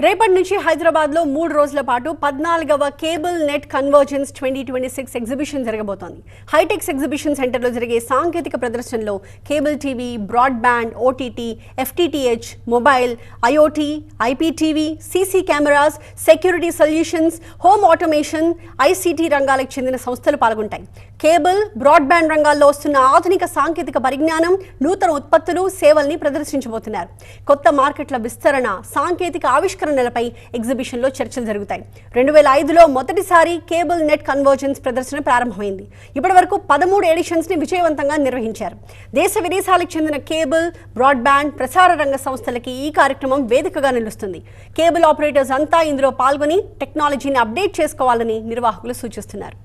రేపటి నుంచి హైదరాబాద్లో 3 రోజుల పాటు 14వ కేబుల్ నెట్ కన్వర్జెన్స్ 2026 ఎగ్జిబిషన్ జరగబోతోంది. హైటెక్స్ ఎగ్జిబిషన్ సెంటర్లో జరిగే సాంకేతిక ప్రదర్శనలో cable TV, broadband, OTT, FTTH, mobile, IoT, IPTV, CC cameras, security solutions, home automation, ICT రంగాలకు చెందిన సంస్థలు పాల్గొంటాయి. కేబుల్, బ్రాడ్బ్యాండ్ రంగాల్లో వస్తున్న ఆధునిక సాంకేతిక పరిజ్ఞానం, నూతన ఉత్పత్తులు, సేవల్ని ప్రదర్శించబోతున్నారు. కొత్త మార్కెట్ల విస్తరణ, సాంకేతిక ఆవిష్కరణలపై ఎగ్జిబిషన్లో చర్చలు జరుగుతాయి. 2005లో మొదటిసారి కేబుల్ నెట్ కన్వర్జెన్స్ ప్రదర్శన ప్రారంభమైంది. ఇప్పటివరకు 13 ఎడిషన్స్ని విజయవంతంగా నిర్వహించారు. దేశ విదేశాలకు చెందిన కేబుల్, బ్రాడ్బ్యాండ్, ప్రసార రంగ సంస్థలకి ఈ కార్యక్రమం వేదికగా నిలుస్తుంది. కేబుల్ ఆపరేటర్స్ అంతా ఇందులో పాల్గొని టెక్నాలజీని అప్డేట్ చేసుకోవాలని నిర్వాహకులు సూచిస్తున్నారు.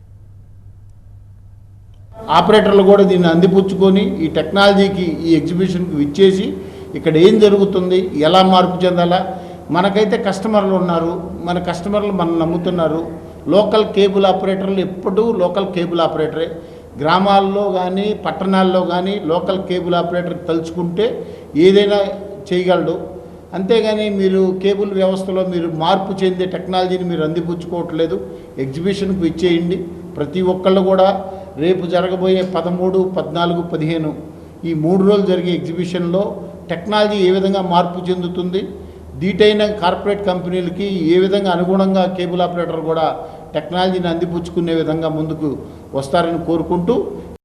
ఆపరేటర్లు కూడా దీన్ని అందిపుచ్చుకొని ఈ టెక్నాలజీకి, ఈ ఎగ్జిబిషన్కి విచ్చేసి ఇక్కడ ఏం జరుగుతుంది, ఎలా మార్పు చెందాలా, మనకైతే కస్టమర్లు ఉన్నారు, మన కస్టమర్లు మనం నమ్ముతున్నారు. లోకల్ కేబుల్ ఆపరేటర్లు ఎప్పుడూ లోకల్ కేబుల్ ఆపరేటరే. గ్రామాల్లో కానీ పట్టణాల్లో కానీ లోకల్ కేబుల్ ఆపరేటర్ తలుచుకుంటే ఏదైనా చేయగలడు. అంతేగాని మీరు కేబుల్ వ్యవస్థలో మీరు మార్పు చెందే టెక్నాలజీని మీరు అందిపుచ్చుకోవట్లేదు. ఎగ్జిబిషన్కి విచ్చేయండి. ప్రతి ఒక్కళ్ళు కూడా రేపు జరగబోయే 13, 14, 15 ఈ 3 రోజులు జరిగే ఎగ్జిబిషన్లో టెక్నాలజీ ఏ విధంగా మార్పు చెందుతుంది, దీటైన కార్పొరేట్ కంపెనీలకి ఏ విధంగా అనుగుణంగా కేబుల్ ఆపరేటర్ కూడా టెక్నాలజీని అందిపుచ్చుకునే విధంగా ముందుకు వస్తారని కోరుకుంటూ